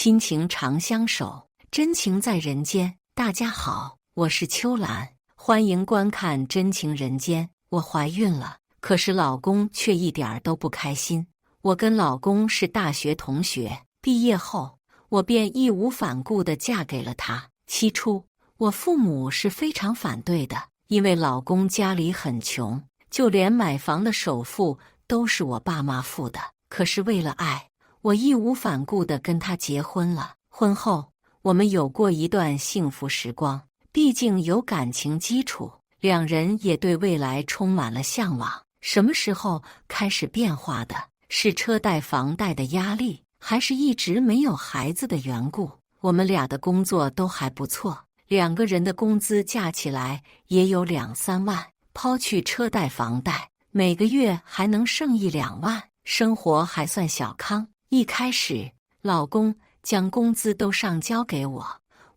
亲情长相守，真情在人间。大家好，我是秋兰，欢迎观看《真情人间》。我怀孕了，可是老公却一点儿都不开心。我跟老公是大学同学，毕业后我便义无反顾地嫁给了他。起初，我父母是非常反对的，因为老公家里很穷，就连买房的首付都是我爸妈付的。可是为了爱，我义无反顾地跟他结婚了。婚后，我们有过一段幸福时光，毕竟有感情基础，两人也对未来充满了向往。什么时候开始变化的？是车贷、房贷的压力，还是一直没有孩子的缘故？我们俩的工作都还不错，两个人的工资加起来也有2-3万，抛去车贷、房贷，每个月还能剩1-2万，生活还算小康。一开始，老公将工资都上交给我，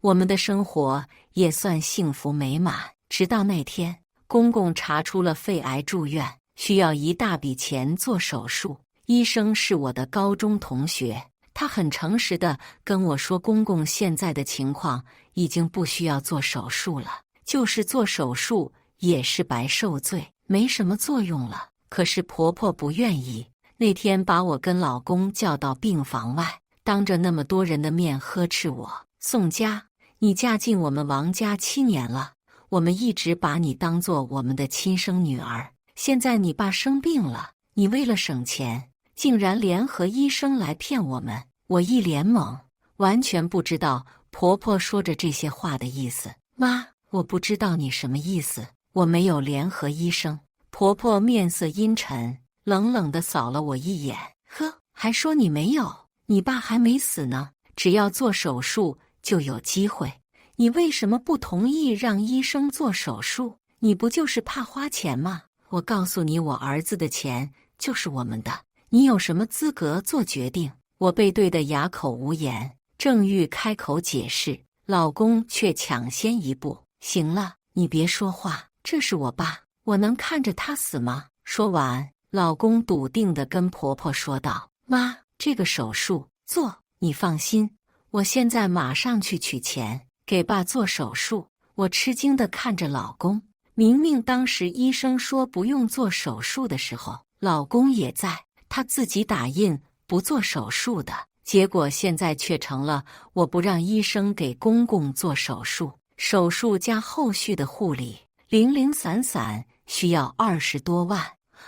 我们的生活也算幸福美满。直到那天，公公查出了肺癌住院，需要一大笔钱做手术。医生是我的高中同学，他很诚实地跟我说，公公现在的情况已经不需要做手术了，就是做手术也是白受罪，没什么作用了。可是婆婆不愿意，那天把我跟老公叫到病房外，当着那么多人的面呵斥我：宋佳，你嫁进我们王家7年了，我们一直把你当作我们的亲生女儿，现在你爸生病了，你为了省钱，竟然联合医生来骗我们。我一脸懵，完全不知道婆婆说着这些话的意思。妈，我不知道你什么意思，我没有联合医生。婆婆面色阴沉，冷冷地扫了我一眼，呵，还说你没有，你爸还没死呢，只要做手术就有机会。你为什么不同意让医生做手术？你不就是怕花钱吗？我告诉你，我儿子的钱就是我们的，你有什么资格做决定？我被对得哑口无言，正欲开口解释，老公却抢先一步：行了，你别说话，这是我爸，我能看着他死吗？说完，老公笃定地跟婆婆说道：妈，这个手术做，你放心，我现在马上去取钱给爸做手术。我吃惊地看着老公，明明当时医生说不用做手术的时候，老公也在，他自己打印不做手术的，结果现在却成了我不让医生给公公做手术，手术加后续的护理，零零散散需要20多万，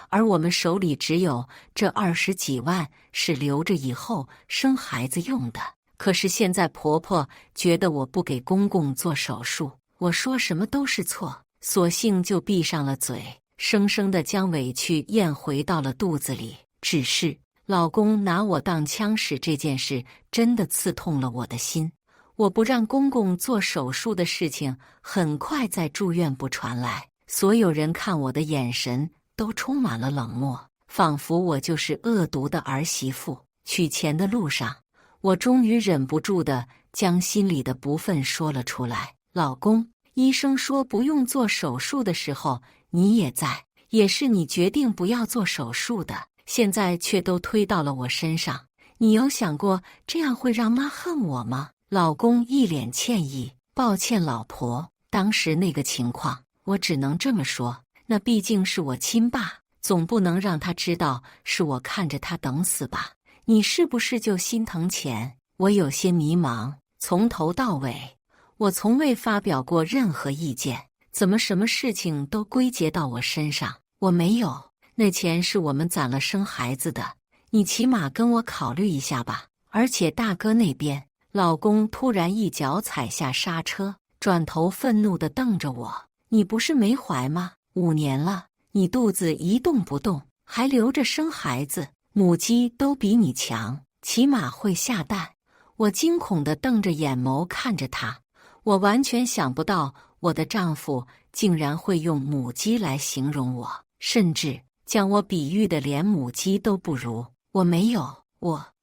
而我们手里只有这20几万是留着以后生孩子用的。可是现在婆婆觉得我不给公公做手术，我说什么都是错，索性就闭上了嘴，生生地将委屈咽回到了肚子里。只是老公拿我当枪使这件事真的刺痛了我的心。我不让公公做手术的事情很快在住院部传来，所有人看我的眼神都充满了冷漠，仿佛我就是恶毒的儿媳妇。取钱的路上，我终于忍不住地将心里的不忿说了出来：老公，医生说不用做手术的时候你也在，也是你决定不要做手术的，现在却都推到了我身上，你有想过这样会让妈恨我吗？老公一脸歉意：抱歉老婆，当时那个情况我只能这么说，那毕竟是我亲爸，总不能让他知道是我看着他等死吧。你是不是就心疼钱？我有些迷茫，从头到尾我从未发表过任何意见，怎么什么事情都归结到我身上？我没有，那钱是我们攒了生孩子的，你起码跟我考虑一下吧。而且大哥那边，老公突然一脚踩下刹车，转头愤怒地瞪着我：你不是没怀吗？5年了，你肚子一动不动，还留着生孩子，母鸡都比你强，起码会下蛋。我惊恐地瞪着眼眸看着他，我完全想不到我的丈夫竟然会用母鸡来形容我，甚至将我比喻的连母鸡都不如。我没有，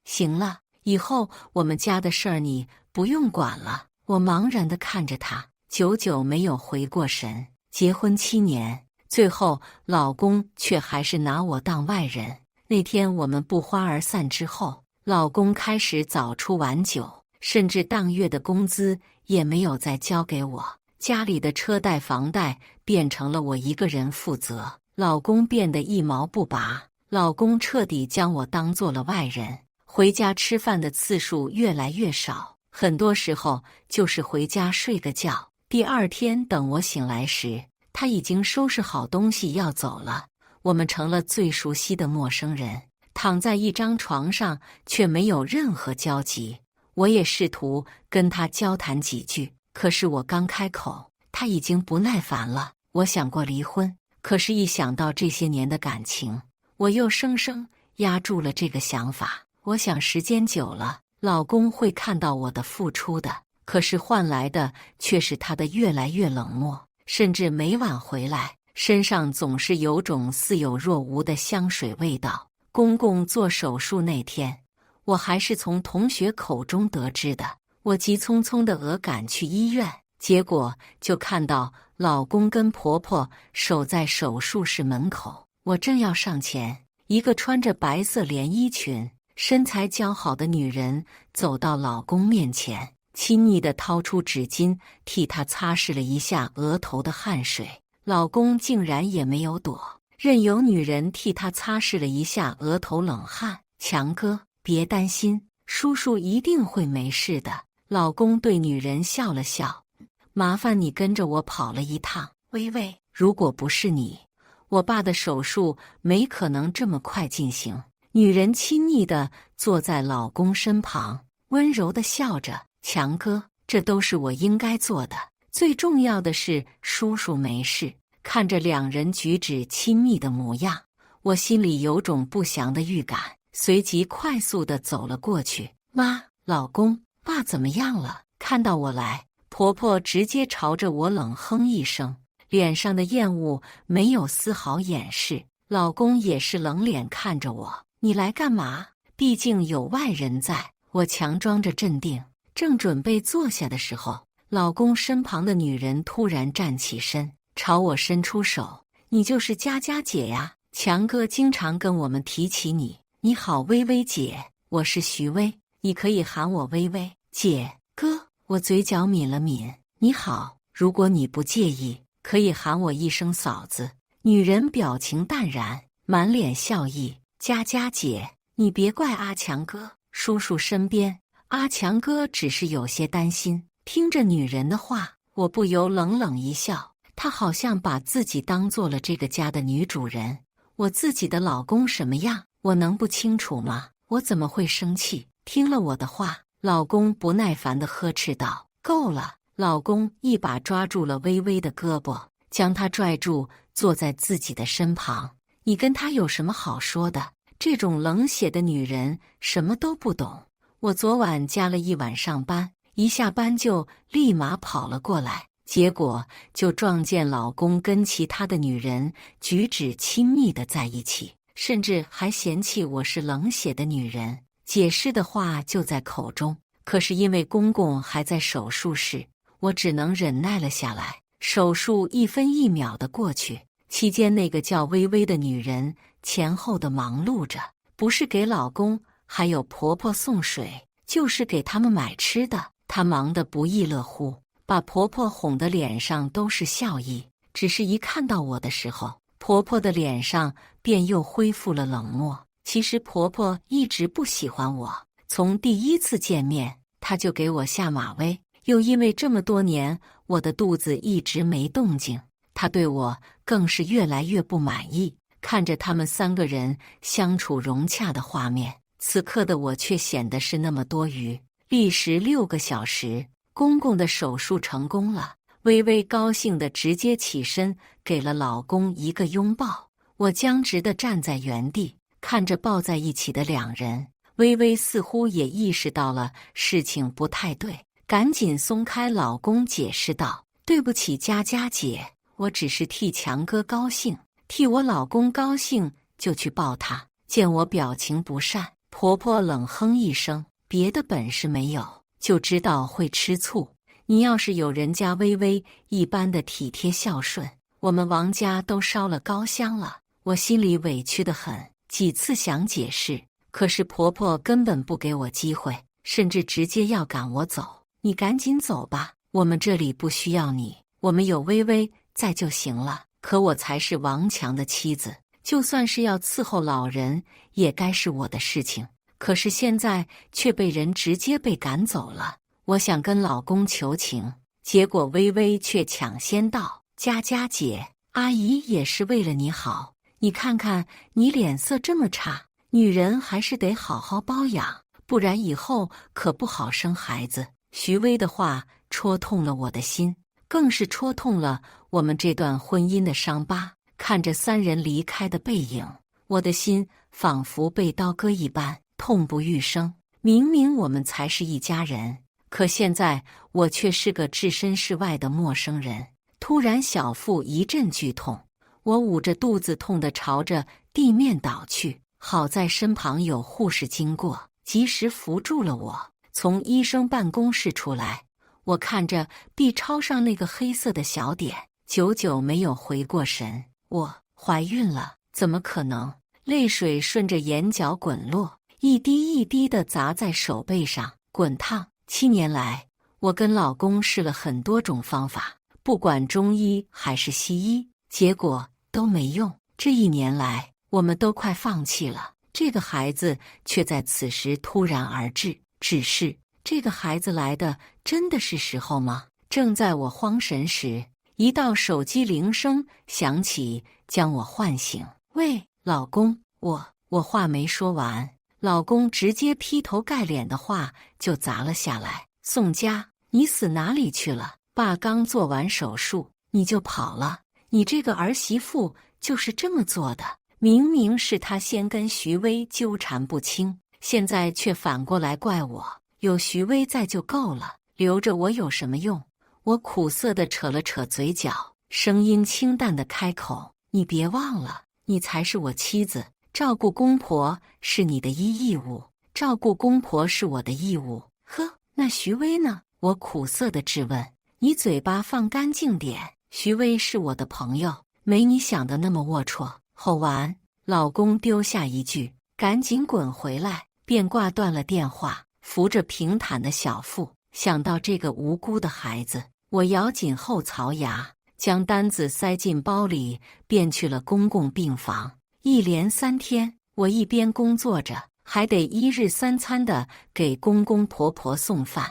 行了，以后我们家的事儿你不用管了。我茫然地看着他，久久没有回过神。结婚7年，最后老公却还是拿我当外人。那天我们不欢而散之后，老公开始早出晚酒，甚至当月的工资也没有再交给我。家里的车贷、房贷变成了我一个人负责，老公变得一毛不拔。老公彻底将我当做了外人，回家吃饭的次数越来越少，很多时候就是回家睡个觉，第二天等我醒来时，他已经收拾好东西要走了。我们成了最熟悉的陌生人，躺在一张床上，却没有任何交集。我也试图跟他交谈几句，可是我刚开口，他已经不耐烦了。我想过离婚，可是一想到这些年的感情，我又生生压住了这个想法。我想时间久了，老公会看到我的付出的，可是换来的却是他的越来越冷漠，甚至每晚回来，身上总是有种似有若无的香水味道。公公做手术那天，我还是从同学口中得知的。我急匆匆地赶去医院，结果就看到老公跟婆婆守在手术室门口。我正要上前，一个穿着白色连衣裙、身材姣好的女人走到老公面前，亲昵地掏出纸巾替他擦拭了一下额头的汗水。老公竟然也没有躲，任由女人替他擦拭了一下额头冷汗。强哥，别担心，叔叔一定会没事的。老公对女人笑了笑，麻烦你跟着我跑了一趟。微微，如果不是你，我爸的手术没可能这么快进行。女人亲昵地坐在老公身旁，温柔地笑着。强哥，这都是我应该做的，最重要的是叔叔没事。看着两人举止亲密的模样，我心里有种不祥的预感，随即快速地走了过去。妈，老公，爸怎么样了？看到我来，婆婆直接朝着我冷哼一声，脸上的厌恶没有丝毫掩饰。老公也是冷脸看着我，你来干嘛？毕竟有外人在。我强装着镇定，正准备坐下的时候，老公身旁的女人突然站起身，朝我伸出手。你就是佳佳姐呀，强哥经常跟我们提起你。你好，微微姐，我是徐薇，你可以喊我微微姐。哥，我嘴角抿了抿。你好，如果你不介意，可以喊我一声嫂子。女人表情淡然，满脸笑意。佳佳姐，你别怪阿强哥，叔叔身边。阿强哥只是有些担心。听着女人的话，我不由冷冷一笑。她好像把自己当做了这个家的女主人。我自己的老公什么样，我能不清楚吗？我怎么会生气？听了我的话，老公不耐烦地呵斥道：够了！老公一把抓住了微微的胳膊，将她拽住，坐在自己的身旁。你跟她有什么好说的？这种冷血的女人什么都不懂。我昨晚加了一晚上班，一下班就立马跑了过来，结果就撞见老公跟其他的女人举止亲密的在一起，甚至还嫌弃我是冷血的女人。解释的话就在口中，可是因为公公还在手术室，我只能忍耐了下来。手术一分一秒的过去，期间那个叫微微的女人前后的忙碌着，不是给老公还有婆婆送水，就是给他们买吃的。她忙得不亦乐乎，把婆婆哄得脸上都是笑意。只是一看到我的时候，婆婆的脸上便又恢复了冷漠。其实婆婆一直不喜欢我，从第一次见面，她就给我下马威。又因为这么多年我的肚子一直没动静，她对我更是越来越不满意。看着他们三个人相处融洽的画面，此刻的我却显得是那么多余。历时6个小时，公公的手术成功了。微微高兴地直接起身，给了老公一个拥抱。我僵直地站在原地，看着抱在一起的两人。微微似乎也意识到了事情不太对，赶紧松开老公，解释道：对不起佳佳姐，我只是替强哥高兴，替我老公高兴就去抱他。见我表情不善，婆婆冷哼一声：别的本事没有，就知道会吃醋。你要是有人家微微一般的体贴孝顺，我们王家都烧了高香了。我心里委屈得很，几次想解释，可是婆婆根本不给我机会。甚至直接要赶我走。你赶紧走吧，我们这里不需要你，我们有微微在就行了。可我才是王强的妻子，就算是要伺候老人，也该是我的事情。可是现在却被人直接被赶走了。我想跟老公求情，结果微微却抢先道：佳佳姐，阿姨也是为了你好，你看看你脸色这么差，女人还是得好好保养，不然以后可不好生孩子。徐薇的话戳痛了我的心，更是戳痛了我们这段婚姻的伤疤。看着三人离开的背影，我的心仿佛被刀割一般，痛不欲生。明明我们才是一家人，可现在我却是个置身事外的陌生人。突然小腹一阵剧痛，我捂着肚子痛得朝着地面倒去，好在身旁有护士经过，及时扶住了我。从医生办公室出来，我看着 B 超上那个黑色的小点，久久没有回过神。我怀孕了？怎么可能？泪水顺着眼角滚落，一滴一滴地砸在手背上，滚烫。7年来，我跟老公试了很多种方法，不管中医还是西医，结果都没用。这1年来，我们都快放弃了。这个孩子却在此时突然而至。只是这个孩子来的真的是时候吗？正在我慌神时，一道手机铃声响起，将我唤醒。喂，老公，我话没说完，老公直接劈头盖脸的话就砸了下来。宋佳，你死哪里去了？爸刚做完手术，你就跑了？你这个儿媳妇就是这么做的。明明是他先跟徐薇纠缠不清，现在却反过来怪我。有徐薇在就够了，留着我有什么用？我苦涩地扯了扯嘴角，声音清淡地开口：你别忘了，你才是我妻子，照顾公婆是你的义务，照顾公婆是我的义务。呵，那徐薇呢？我苦涩地质问。你嘴巴放干净点，徐薇是我的朋友，没你想的那么龌龊。吼完，老公丢下一句赶紧滚回来，便挂断了电话，扶着平坦的小腹。想到这个无辜的孩子，我咬紧后槽牙，将单子塞进包里，便去了公共病房。一连3天，我一边工作着，还得1日3餐的给公公婆婆送饭，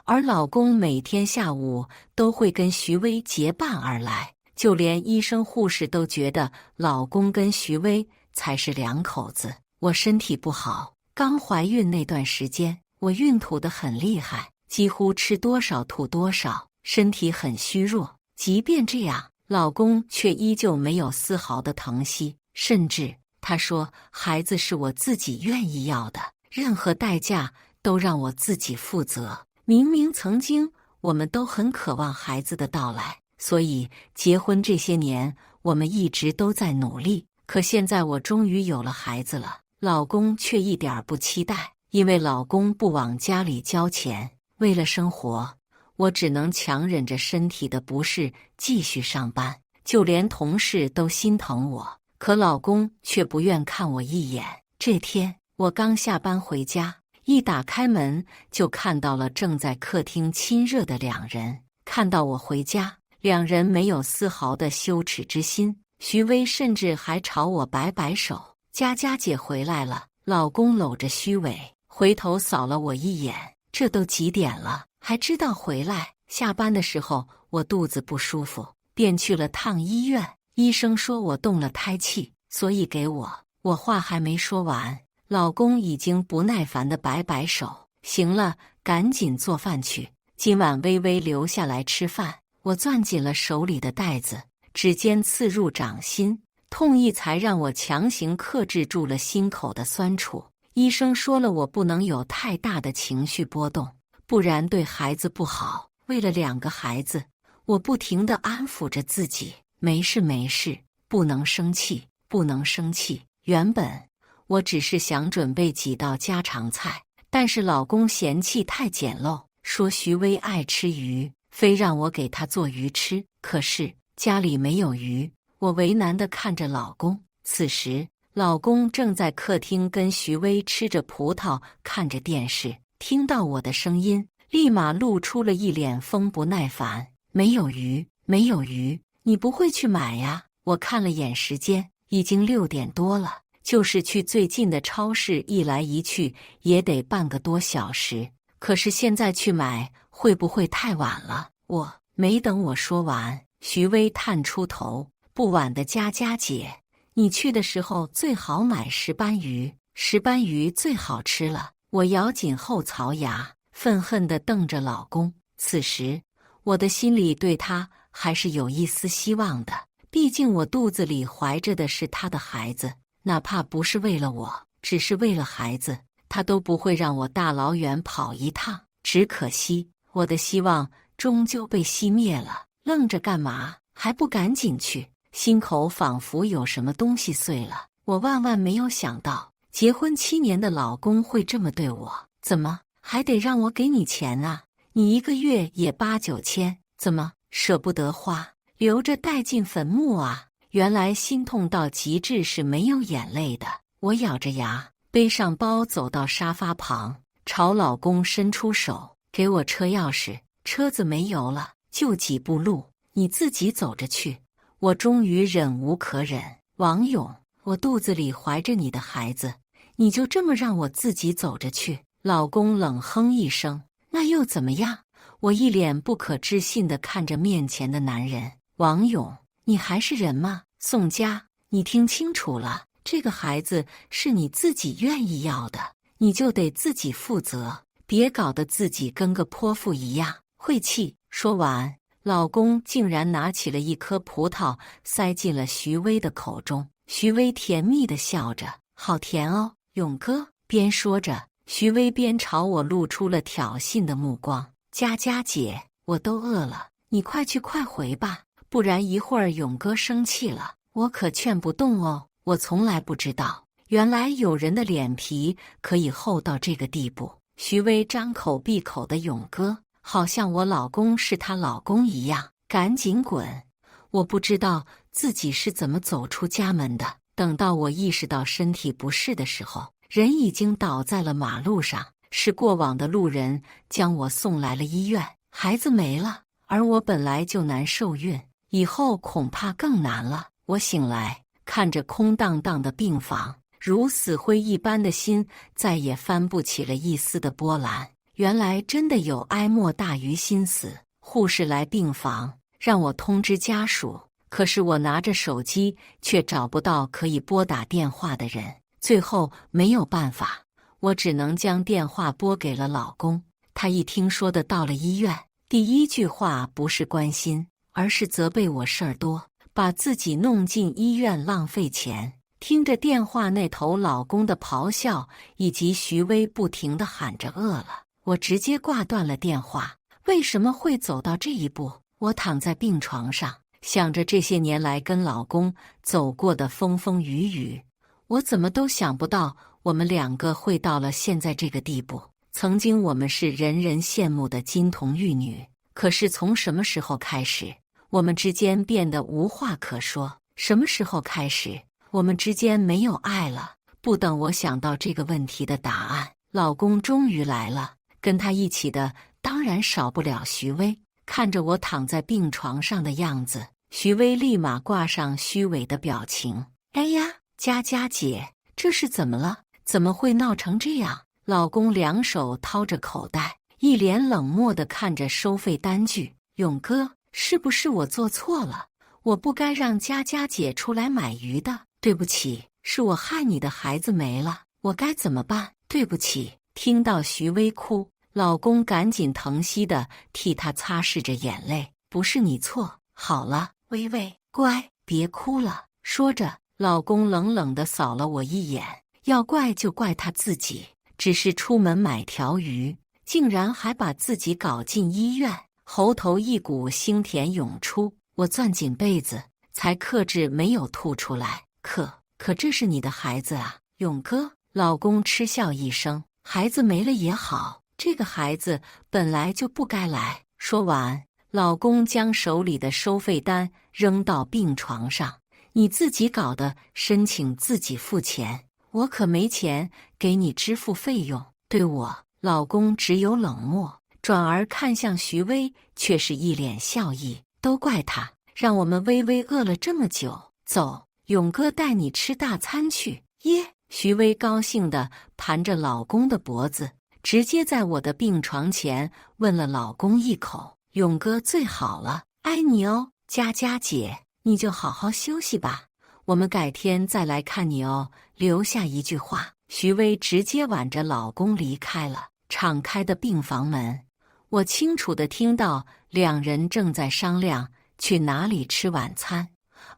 而老公每天下午都会跟徐薇结伴而来。就连医生护士都觉得老公跟徐薇才是两口子。我身体不好，刚怀孕那段时间，我孕吐得很厉害，几乎吃多少吐多少，身体很虚弱。即便这样，老公却依旧没有丝毫的疼惜，甚至他说孩子是我自己愿意要的，任何代价都让我自己负责。明明曾经我们都很渴望孩子的到来，所以结婚这些年我们一直都在努力。可现在我终于有了孩子了，老公却一点不期待，因为老公不往家里交钱。为了生活，我只能强忍着身体的不适继续上班，就连同事都心疼我，可老公却不愿看我一眼。这天我刚下班回家，一打开门就看到了正在客厅亲热的两人。看到我回家，两人没有丝毫的羞耻之心，徐薇甚至还朝我摆摆手。佳佳姐回来了。老公搂着虚伪，回头扫了我一眼，这都几点了，还知道回来？下班的时候我肚子不舒服，便去了趟医院，医生说我动了胎气，所以给我。我话还没说完，老公已经不耐烦地摆摆手，行了，赶紧做饭去，今晚微微留下来吃饭。我攥紧了手里的袋子，指尖刺入掌心，痛意才让我强行克制住了心口的酸楚。医生说了，我不能有太大的情绪波动，不然对孩子不好。为了2个孩子，我不停地安抚着自己，没事没事，不能生气，不能生气。原本我只是想准备几道家常菜，但是老公嫌弃太简陋，说徐薇爱吃鱼，非让我给她做鱼吃。可是家里没有鱼，我为难地看着老公。此时老公正在客厅跟徐薇吃着葡萄，看着电视。听到我的声音，立马露出了一脸风不耐烦。没有鱼，没有鱼，你不会去买呀？我看了眼时间，已经6点多了，就是去最近的超市一来一去也得半个多小时。可是现在去买会不会太晚了？没等我说完，徐薇探出头，不晚的佳佳姐，你去的时候最好买石斑鱼，石斑鱼最好吃了。我咬紧后槽牙，愤恨地瞪着老公。此时我的心里对他还是有一丝希望的，毕竟我肚子里怀着的是他的孩子，哪怕不是为了我，只是为了孩子，他都不会让我大老远跑一趟。只可惜我的希望终究被熄灭了。愣着干嘛？还不赶紧去！心口仿佛有什么东西碎了。我万万没有想到，结婚7年的老公会这么对我。怎么还得让我给你钱啊？你一个月也8、9千，怎么舍不得花，留着带进坟墓啊？原来心痛到极致是没有眼泪的。我咬着牙，背上包走到沙发旁，朝老公伸出手，给我车钥匙。车子没油了，就几步路，你自己走着去。我终于忍无可忍，王勇，我肚子里怀着你的孩子，你就这么让我自己走着去？老公冷哼一声，那又怎么样？我一脸不可置信地看着面前的男人。王勇，你还是人吗？宋佳，你听清楚了，这个孩子是你自己愿意要的，你就得自己负责，别搞得自己跟个泼妇一样，晦气。说完，老公竟然拿起了一颗葡萄塞进了徐薇的口中。徐薇甜蜜地笑着，好甜哦，勇哥。边说着，徐薇边朝我露出了挑衅的目光。佳佳姐，我都饿了，你快去快回吧，不然一会儿勇哥生气了，我可劝不动哦。我从来不知道，原来有人的脸皮可以厚到这个地步。徐薇张口闭口的勇哥，好像我老公是她老公一样。赶紧滚！我不知道自己是怎么走出家门的。等到我意识到身体不适的时候，人已经倒在了马路上。是过往的路人将我送来了医院。孩子没了，而我本来就难受孕，以后恐怕更难了。我醒来，看着空荡荡的病房，如死灰一般的心再也翻不起了一丝的波澜。原来真的有哀莫大于心死。护士来病房，让我通知家属，可是我拿着手机却找不到可以拨打电话的人。最后没有办法，我只能将电话拨给了老公。他一听说的到了医院，第一句话不是关心，而是责备我事儿多，把自己弄进医院浪费钱。听着电话那头老公的咆哮，以及徐薇不停地喊着饿了，我直接挂断了电话。为什么会走到这一步？我躺在病床上，想着这些年来跟老公走过的风风雨雨，我怎么都想不到我们2个会到了现在这个地步。曾经我们是人人羡慕的金童玉女，可是从什么时候开始，我们之间变得无话可说？什么时候开始，我们之间没有爱了？不等我想到这个问题的答案，老公终于来了。跟他一起的当然少不了徐薇。看着我躺在病床上的样子，徐薇立马挂上虚伪的表情。哎呀，佳佳姐，这是怎么了？怎么会闹成这样？老公2手掏着口袋，一脸冷漠地看着收费单据。勇哥，是不是我做错了？我不该让佳佳姐出来买鱼的。对不起，是我害你的孩子没了，我该怎么办？对不起。听到徐薇哭，老公赶紧疼惜地替她擦拭着眼泪。不是你错，好了，薇薇，乖，别哭了。说着，老公冷冷地扫了我一眼。要怪就怪他自己，只是出门买条鱼，竟然还把自己搞进医院。喉头一股腥甜涌出，我攥紧被子，才克制没有吐出来。可这是你的孩子啊，勇哥。老公嗤笑一声，孩子没了也好，这个孩子本来就不该来。说完，老公将手里的收费单扔到病床上。你自己搞的，申请自己付钱，我可没钱给你支付费用。对我老公只有冷漠，转而看向徐薇，却是一脸笑意。都怪他，让我们微微饿了这么久。走，勇哥带你吃大餐去。耶！徐薇高兴地盘着老公的脖子，直接在我的病床前问了老公一口：“勇哥最好了，爱你哦。佳佳姐，你就好好休息吧，我们改天再来看你哦。”留下一句话，徐薇直接挽着老公离开了。敞开的病房门，我清楚地听到两人正在商量去哪里吃晚餐，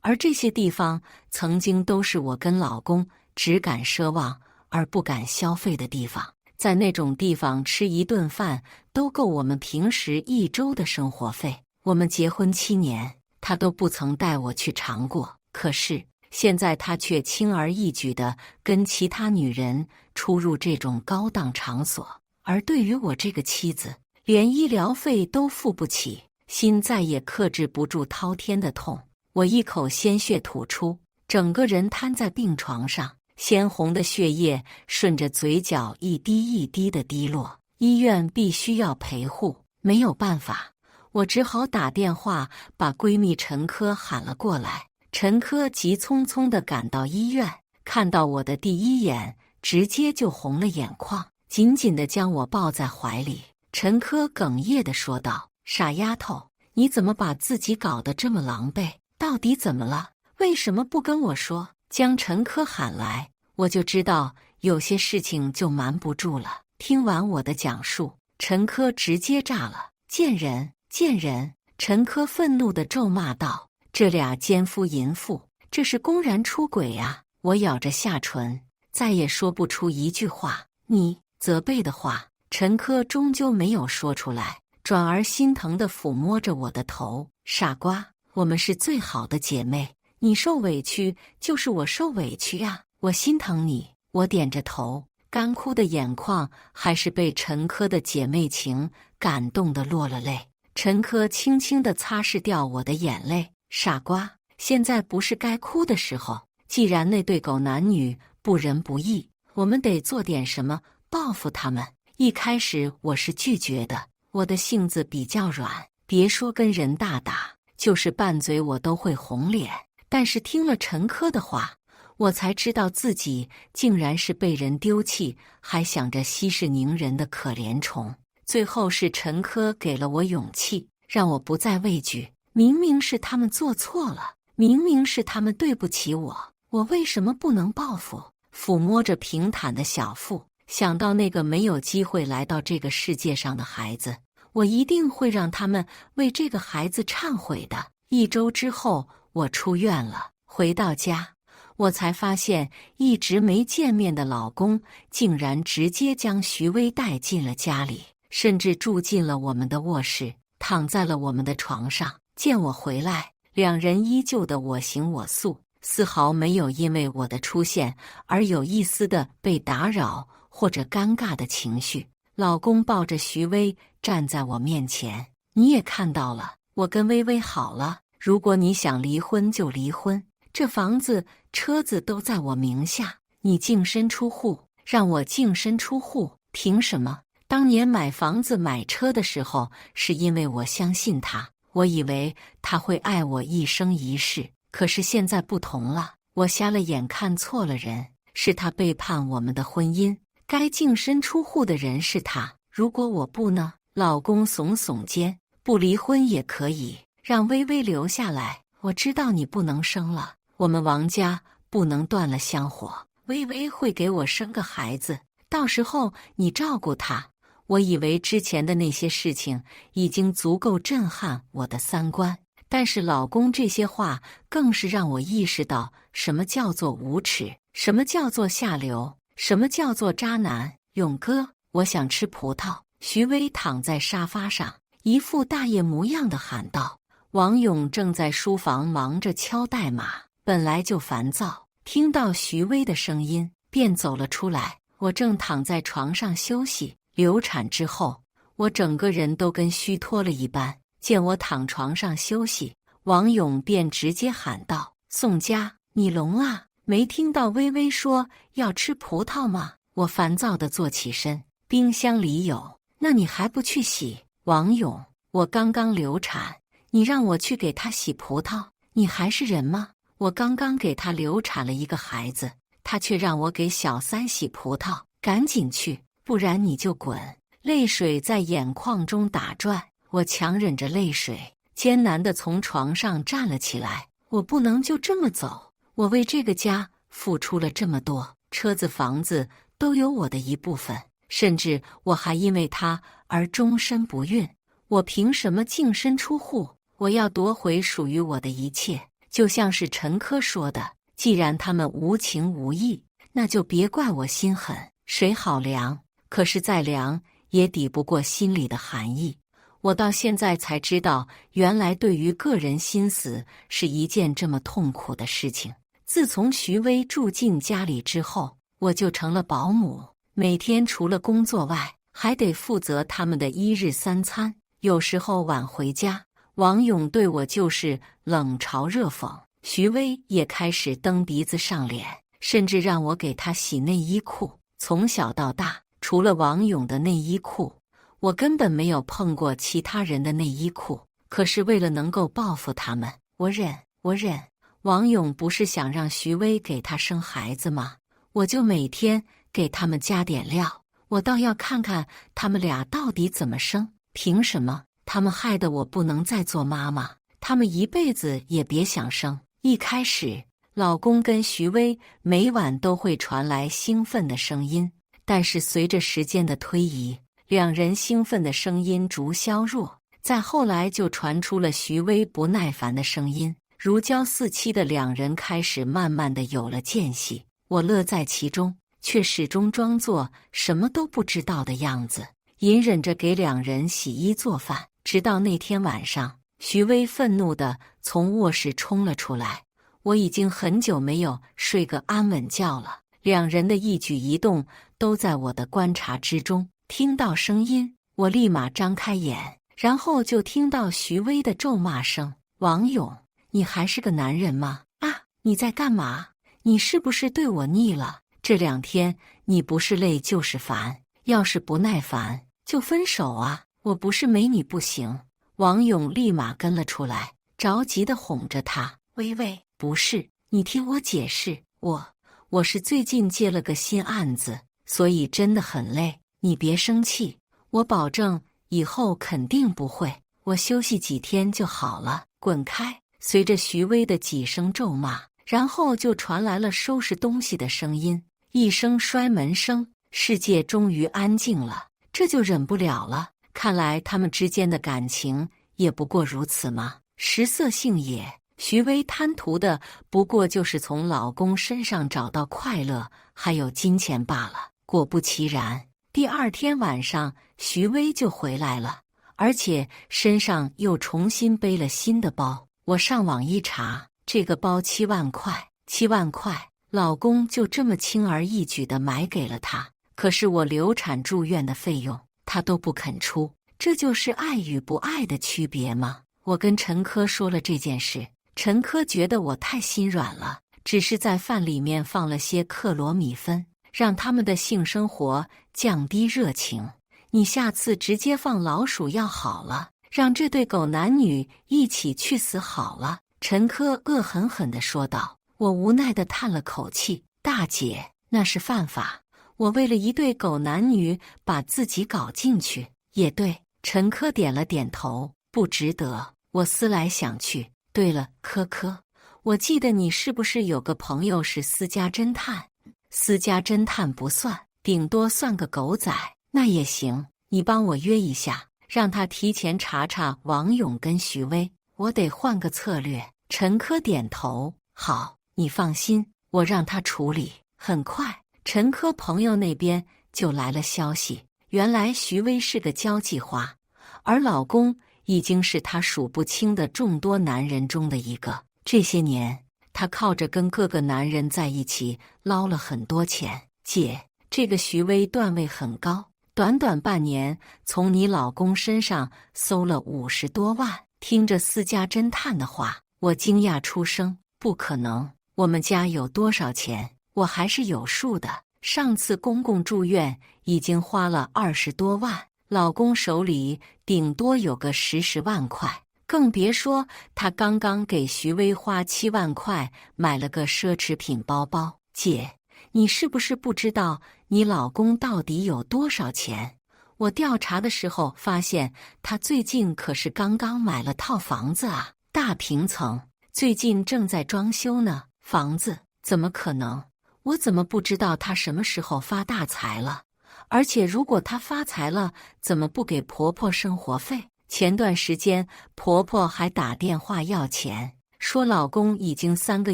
而这些地方曾经都是我跟老公只敢奢望而不敢消费的地方。在那种地方吃一顿饭都够我们平时1周的生活费。我们结婚7年，他都不曾带我去尝过。可是现在他却轻而易举地跟其他女人出入这种高档场所，而对于我这个妻子，连医疗费都付不起，心再也克制不住滔天的痛。我一口鲜血吐出，整个人瘫在病床上，鲜红的血液顺着嘴角一滴一滴的滴落。医院必须要陪护，没有办法，我只好打电话把闺蜜陈珂喊了过来。陈珂急匆匆地赶到医院，看到我的第一眼，直接就红了眼眶，紧紧地将我抱在怀里。陈珂哽咽地说道：“傻丫头，你怎么把自己搞得这么狼狈？到底怎么了？为什么不跟我说？”将陈珂喊来，我就知道有些事情就瞒不住了。听完我的讲述，陈珂直接炸了：“贱人，贱人！”陈珂愤怒地咒骂道：“这俩奸夫淫妇，这是公然出轨啊！”我咬着下唇，再也说不出一句话。你责备的话，陈珂终究没有说出来，转而心疼地抚摸着我的头：“傻瓜，我们是最好的姐妹，你受委屈就是我受委屈呀，我心疼你。”我点着头，干枯的眼眶还是被陈珂的姐妹情感动得落了泪。陈珂轻轻地擦拭掉我的眼泪：“傻瓜，现在不是该哭的时候。既然那对狗男女不仁不义，我们得做点什么报复他们。”一开始我是拒绝的，我的性子比较软，别说跟人大打，就是拌嘴我都会红脸。但是听了陈珂的话，我才知道自己竟然是被人丢弃，还想着息事宁人的可怜虫。最后是陈珂给了我勇气，让我不再畏惧。明明是他们做错了，明明是他们对不起我，我为什么不能报复？抚摸着平坦的小腹，想到那个没有机会来到这个世界上的孩子，我一定会让他们为这个孩子忏悔的。1周之后，我出院了，回到家，我才发现一直没见面的老公竟然直接将徐薇带进了家里，甚至住进了我们的卧室，躺在了我们的床上。见我回来，两人依旧的我行我素，丝毫没有因为我的出现而有一丝的被打扰或者尴尬的情绪。老公抱着徐薇站在我面前：“你也看到了，我跟薇薇好了，如果你想离婚就离婚，这房子车子都在我名下，你净身出户，让我净身出户，凭什么？当年买房子买车的时候，是因为我相信他，我以为他会爱我一生一世，可是现在不同了，我瞎了眼看错了人，是他背叛我们的婚姻，该净身出户的人是他，如果我不呢？”老公耸耸肩：“不离婚也可以，让薇薇留下来。我知道你不能生了，我们王家不能断了香火，薇薇会给我生个孩子，到时候你照顾她。”我以为之前的那些事情已经足够震撼我的三观，但是老公这些话更是让我意识到什么叫做无耻，什么叫做下流，什么叫做渣男。勇哥，我想吃葡萄。徐薇躺在沙发上，一副大爷模样的喊道。王勇正在书房忙着敲代码，本来就烦躁，听到徐薇的声音便走了出来。我正躺在床上休息，流产之后，我整个人都跟虚脱了一般。见我躺床上休息，王勇便直接喊道：“宋佳，你聋啊？没听到薇薇说要吃葡萄吗？”我烦躁地坐起身，冰箱里有，那你还不去洗？王勇，我刚刚流产，你让我去给他洗葡萄，你还是人吗？我刚刚给他流产了一个孩子，他却让我给小三洗葡萄，赶紧去，不然你就滚！泪水在眼眶中打转，我强忍着泪水，艰难地从床上站了起来。我不能就这么走，我为这个家付出了这么多，车子房子都有我的一部分，甚至我还因为他而终身不孕，我凭什么净身出户？我要夺回属于我的一切。就像是陈科说的，既然他们无情无义，那就别怪我心狠。水好凉，可是再凉也抵不过心里的寒意。我到现在才知道，原来对于个人心死是一件这么痛苦的事情。自从徐薇住进家里之后，我就成了保姆，每天除了工作外，还得负责他们的一日三餐。有时候晚回家，王勇对我就是冷嘲热讽，徐薇也开始蹬鼻子上脸，甚至让我给他洗内衣裤。从小到大，除了王勇的内衣裤，我根本没有碰过其他人的内衣裤。可是为了能够报复他们，我忍。王勇不是想让徐薇给他生孩子吗？我就每天给他们加点料，我倒要看看他们俩到底怎么生。凭什么？他们害得我不能再做妈妈，他们一辈子也别想生。一开始，老公跟徐薇每晚都会传来兴奋的声音，但是随着时间的推移，两人兴奋的声音逐消弱，再后来就传出了徐薇不耐烦的声音。如胶似漆的两人开始慢慢的有了间隙，我乐在其中，却始终装作什么都不知道的样子，隐忍着给两人洗衣做饭。直到那天晚上，徐薇愤怒地从卧室冲了出来，我已经很久没有睡个安稳觉了，两人的一举一动都在我的观察之中。听到声音，我立马张开眼，然后就听到徐薇的咒骂声：“王勇，你还是个男人吗？啊，你在干嘛？你是不是对我腻了？这2天你不是累就是烦，要是不耐烦就分手啊！我不是没你不行。”王勇立马跟了出来，着急地哄着他：“薇薇，不是，你听我解释，我是最近接了个新案子，所以真的很累，你别生气，我保证以后肯定不会，我休息几天就好了，滚开！”随着徐薇的几声咒骂，然后就传来了收拾东西的声音，一声摔门声，世界终于安静了。这就忍不了了，看来他们之间的感情也不过如此吗？食色性也，徐薇贪图的不过就是从老公身上找到快乐，还有金钱罢了。果不其然，第2天晚上，徐薇就回来了，而且身上又重新背了新的包。我上网一查，这个包7万块，7万块，老公就这么轻而易举地买给了她。可是我流产住院的费用，他都不肯出，这就是爱与不爱的区别吗？我跟陈科说了这件事，陈科觉得我太心软了，只是在饭里面放了些克罗米芬，让他们的性生活降低热情。你下次直接放老鼠药好了，让这对狗男女一起去死好了。陈科恶狠狠地说道。我无奈地叹了口气：大姐，那是犯法，我为了一对狗男女把自己搞进去，也对。陈科点了点头，不值得。我思来想去，对了，科科，我记得你是不是有个朋友是私家侦探？私家侦探不算，顶多算个狗仔，那也行。你帮我约一下，让他提前查查王勇跟徐薇，我得换个策略。陈科点头，好，你放心，我让他处理。很快，陈科朋友那边就来了消息，原来徐薇是个交际花，而老公已经是她数不清的众多男人中的一个。这些年，她靠着跟各个男人在一起捞了很多钱。姐，这个徐薇段位很高，短短半年从你老公身上搜了50多万。听着私家侦探的话，我惊讶出声，不可能，我们家有多少钱，我还是有数的。上次公公住院已经花了20多万，老公手里顶多有个10万块，更别说他刚刚给徐薇花7万块买了个奢侈品包包。姐，你是不是不知道你老公到底有多少钱？我调查的时候发现，他最近可是刚刚买了套房子啊，大平层，最近正在装修呢。房子？怎么可能？我怎么不知道他什么时候发大财了？而且如果他发财了，怎么不给婆婆生活费？前段时间婆婆还打电话要钱，说老公已经3个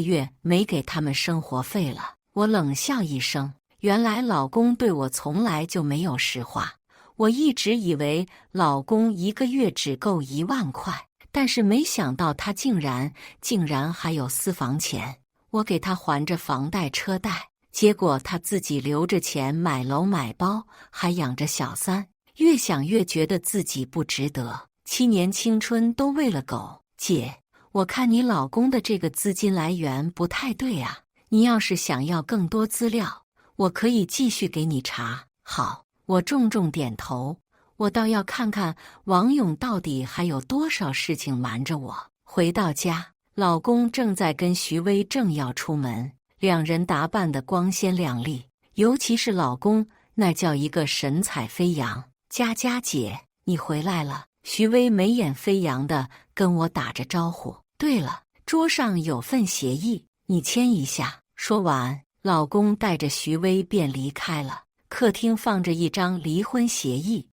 月没给他们生活费了。我冷笑一声，原来老公对我从来就没有实话。我一直以为老公1个月只够1万块，但是没想到他竟然还有私房钱。我给他还着房贷车贷，结果他自己留着钱买楼买包，还养着小三。越想越觉得自己不值得，7年青春都喂了狗。姐，我看你老公的这个资金来源不太对啊，你要是想要更多资料，我可以继续给你查。好，我重重点头，我倒要看看王勇到底还有多少事情瞒着我。回到家，老公正在跟徐薇正要出门，两人打扮得光鲜亮丽，尤其是老公，那叫一个神采飞扬。佳佳姐，你回来了。徐薇眉眼飞扬地跟我打着招呼。对了，桌上有份协议，你签一下。说完，老公带着徐薇便离开了。客厅放着一张离婚协议，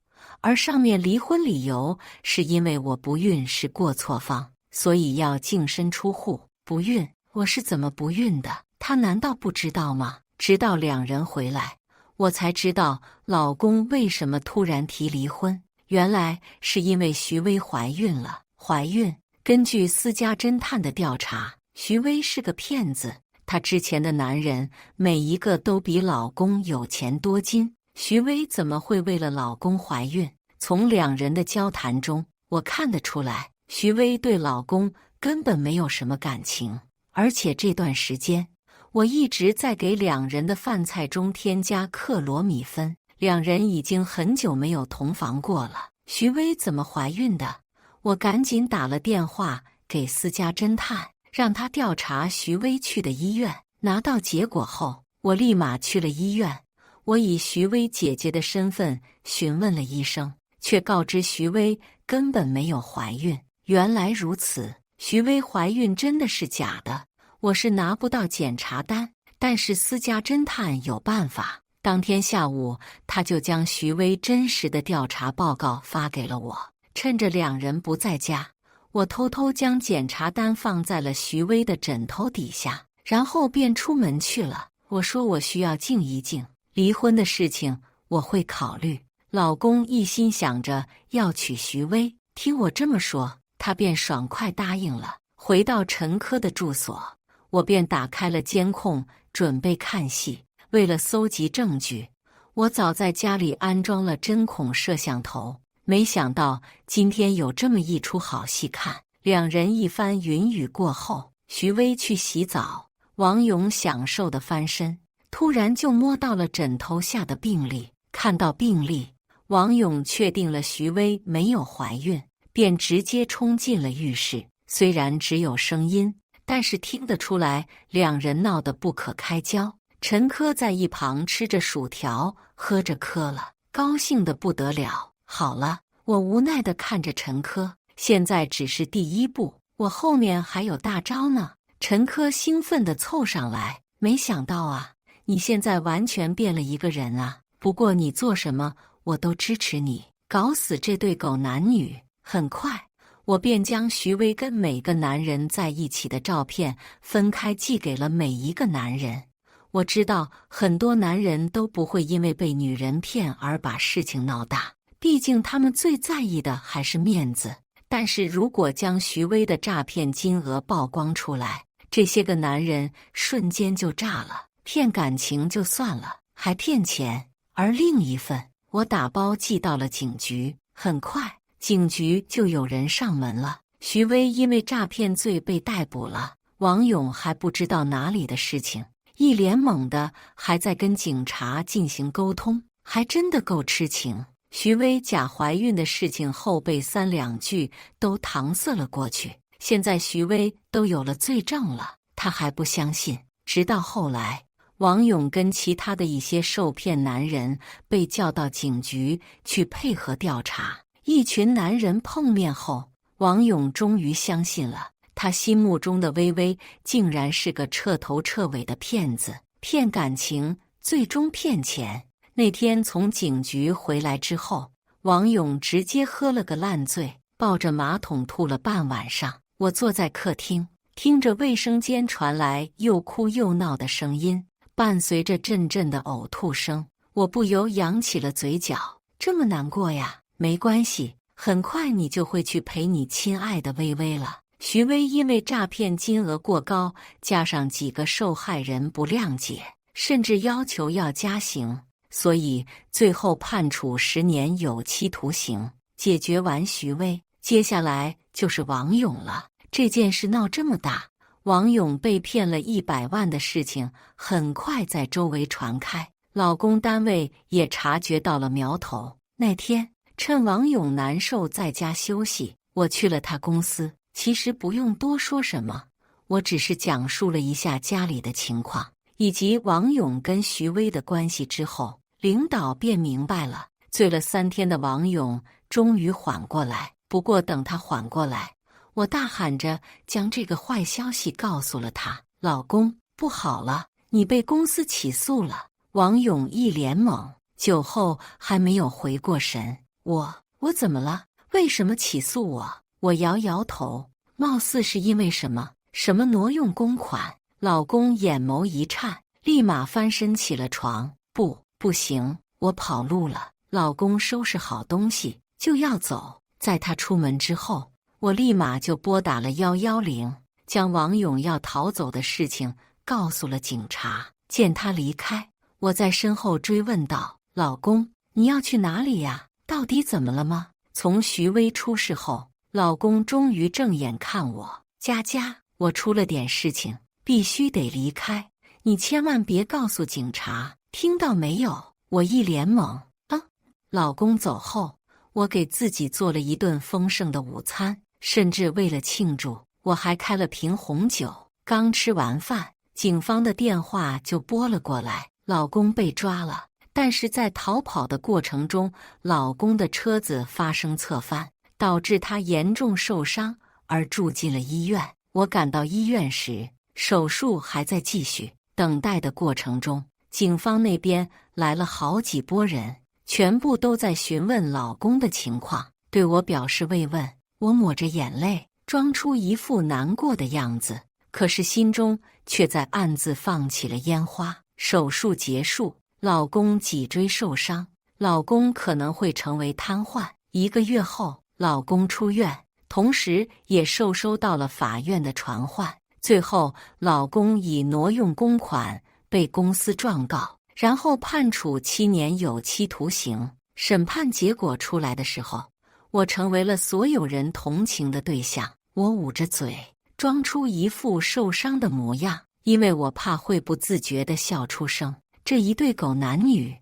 而上面离婚理由是因为我不孕是过错方，所以要净身出户。不孕？我是怎么不孕的？他难道不知道吗？直到两人回来，我才知道老公为什么突然提离婚。原来是因为徐薇怀孕了。怀孕？根据私家侦探的调查，徐薇是个骗子。她之前的男人每一个都比老公有钱多金，徐薇怎么会为了老公怀孕？从两人的交谈中，我看得出来，徐薇对老公根本没有什么感情。而且这段时间，我一直在给两人的饭菜中添加克罗米芬，两人已经很久没有同房过了。徐薇怎么怀孕的？我赶紧打了电话给私家侦探，让他调查徐薇去的医院。拿到结果后，我立马去了医院。我以徐薇姐姐的身份询问了医生，却告知徐薇根本没有怀孕。原来如此，徐薇怀孕真的是假的。我是拿不到检查单，但是私家侦探有办法。当天下午，他就将徐薇真实的调查报告发给了我。趁着两人不在家，我偷偷将检查单放在了徐薇的枕头底下，然后便出门去了。我说我需要静一静，离婚的事情我会考虑。老公一心想着要娶徐薇，听我这么说，他便爽快答应了。回到陈科的住所，我便打开了监控，准备看戏。为了搜集证据，我早在家里安装了针孔摄像头。没想到今天有这么一出好戏看。两人一番云雨过后，徐薇去洗澡，王勇享受的翻身，突然就摸到了枕头下的病历。看到病历，王勇确定了徐薇没有怀孕，便直接冲进了浴室。虽然只有声音，但是听得出来两人闹得不可开交。陈科在一旁吃着薯条，喝着可乐，高兴得不得了。好了，我无奈地看着陈科，现在只是第一步，我后面还有大招呢。陈科兴奋地凑上来，没想到啊，你现在完全变了一个人啊！不过你做什么我都支持你，搞死这对狗男女。很快，我便将徐薇跟每个男人在一起的照片分开寄给了每一个男人。我知道很多男人都不会因为被女人骗而把事情闹大，毕竟他们最在意的还是面子。但是如果将徐薇的诈骗金额曝光出来，这些个男人瞬间就炸了。骗感情就算了，还骗钱。而另一份，我打包寄到了警局。很快，警局就有人上门了。徐薇因为诈骗罪被逮捕了，王勇还不知道哪里的事情，一脸懵的，还在跟警察进行沟通，还真的够痴情。徐薇假怀孕的事情后被三两句都搪塞了过去，现在徐薇都有了罪证了，他还不相信。直到后来，王勇跟其他的一些受骗男人被叫到警局去配合调查。一群男人碰面后，王勇终于相信了，他心目中的薇薇竟然是个彻头彻尾的骗子，骗感情，最终骗钱。那天从警局回来之后，王勇直接喝了个烂醉，抱着马桶吐了半晚上。我坐在客厅，听着卫生间传来又哭又闹的声音，伴随着阵阵的呕吐声，我不由扬起了嘴角。这么难过呀？没关系，很快你就会去陪你亲爱的薇薇了。徐薇因为诈骗金额过高，加上几个受害人不谅解，甚至要求要加刑，所以最后判处10年有期徒刑。解决完徐薇，接下来就是王勇了。这件事闹这么大，王勇被骗了100万的事情很快在周围传开，老公单位也察觉到了苗头。那天趁王勇难受在家休息，我去了他公司。其实不用多说什么，我只是讲述了一下家里的情况以及王勇跟徐薇的关系之后，领导便明白了。醉了3天的王勇终于缓过来，不过等他缓过来，我大喊着将这个坏消息告诉了他。老公，不好了，你被公司起诉了。王勇一脸懵，酒后还没有回过神。我怎么了？为什么起诉我？我摇摇头，貌似是因为什么挪用公款。老公眼眸一颤，立马翻身起了床。不行，我跑路了。老公收拾好东西就要走，在他出门之后，我立马就拨打了110，将王勇要逃走的事情告诉了警察。见他离开，我在身后追问道：老公，你要去哪里呀？到底怎么了吗？从徐薇出事后，老公终于正眼看我，佳佳，我出了点事情，必须得离开，你千万别告诉警察，听到没有？我一脸懵。老公走后，我给自己做了一顿丰盛的午餐，甚至为了庆祝，我还开了瓶红酒。刚吃完饭，警方的电话就拨了过来，老公被抓了，但是在逃跑的过程中，老公的车子发生侧翻，导致他严重受伤而住进了医院。我赶到医院时，手术还在继续。等待的过程中，警方那边来了好几拨人，全部都在询问老公的情况，对我表示慰问。我抹着眼泪，装出一副难过的样子，可是心中却在暗自放起了烟花。手术结束，老公脊椎受伤，老公可能会成为瘫痪。1个月后，老公出院，同时也收到了法院的传唤。最后，老公以挪用公款被公司状告，然后判处7年有期徒刑。审判结果出来的时候，我成为了所有人同情的对象。我捂着嘴，装出一副受伤的模样，因为我怕会不自觉地笑出声。这一对狗男女，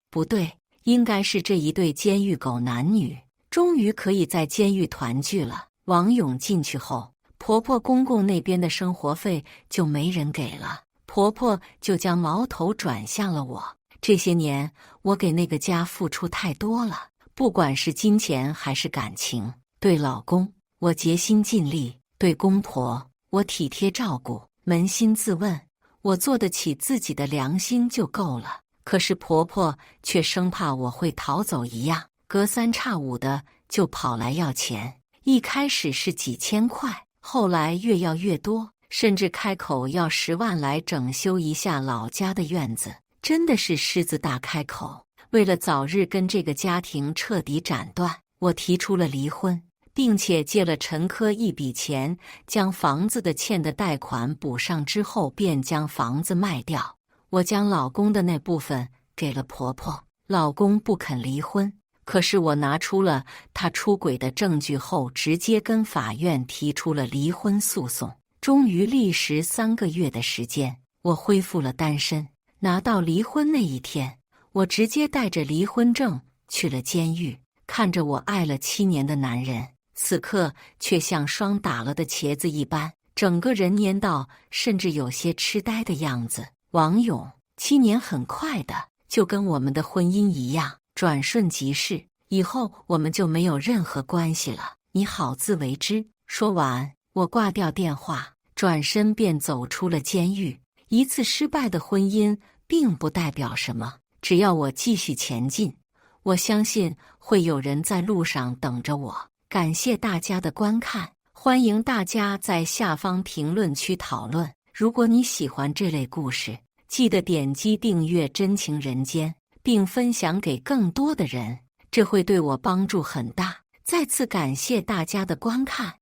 不对，应该是这一对监狱狗男女，终于可以在监狱团聚了。王勇进去后，婆婆公公那边的生活费就没人给了，婆婆就将矛头转向了我。这些年，我给那个家付出太多了，不管是金钱还是感情。对老公，我竭心尽力；对公婆，我体贴照顾。扪心自问，我做得起自己的良心就够了。可是婆婆却生怕我会逃走一样，隔三差五的就跑来要钱。一开始是几千块，后来越要越多，甚至开口要10万来整修一下老家的院子。真的是狮子大开口。为了早日跟这个家庭彻底斩断，我提出了离婚，并且借了陈科一笔钱，将房子的欠的贷款补上之后，便将房子卖掉。我将老公的那部分给了婆婆，老公不肯离婚，可是我拿出了他出轨的证据后，直接跟法院提出了离婚诉讼。终于历时3个月的时间，我恢复了单身。拿到离婚那一天，我直接带着离婚证去了监狱，看着我爱了7年的男人，此刻却像霜打了的茄子一般，整个人蔫到甚至有些痴呆的样子。王勇，7年很快的，就跟我们的婚姻一样，转瞬即逝，以后我们就没有任何关系了，你好自为之。说完，我挂掉电话，转身便走出了监狱。一次失败的婚姻并不代表什么，只要我继续前进，我相信会有人在路上等着我。感谢大家的观看，欢迎大家在下方评论区讨论。如果你喜欢这类故事，记得点击订阅《真情人间》，并分享给更多的人，这会对我帮助很大。再次感谢大家的观看。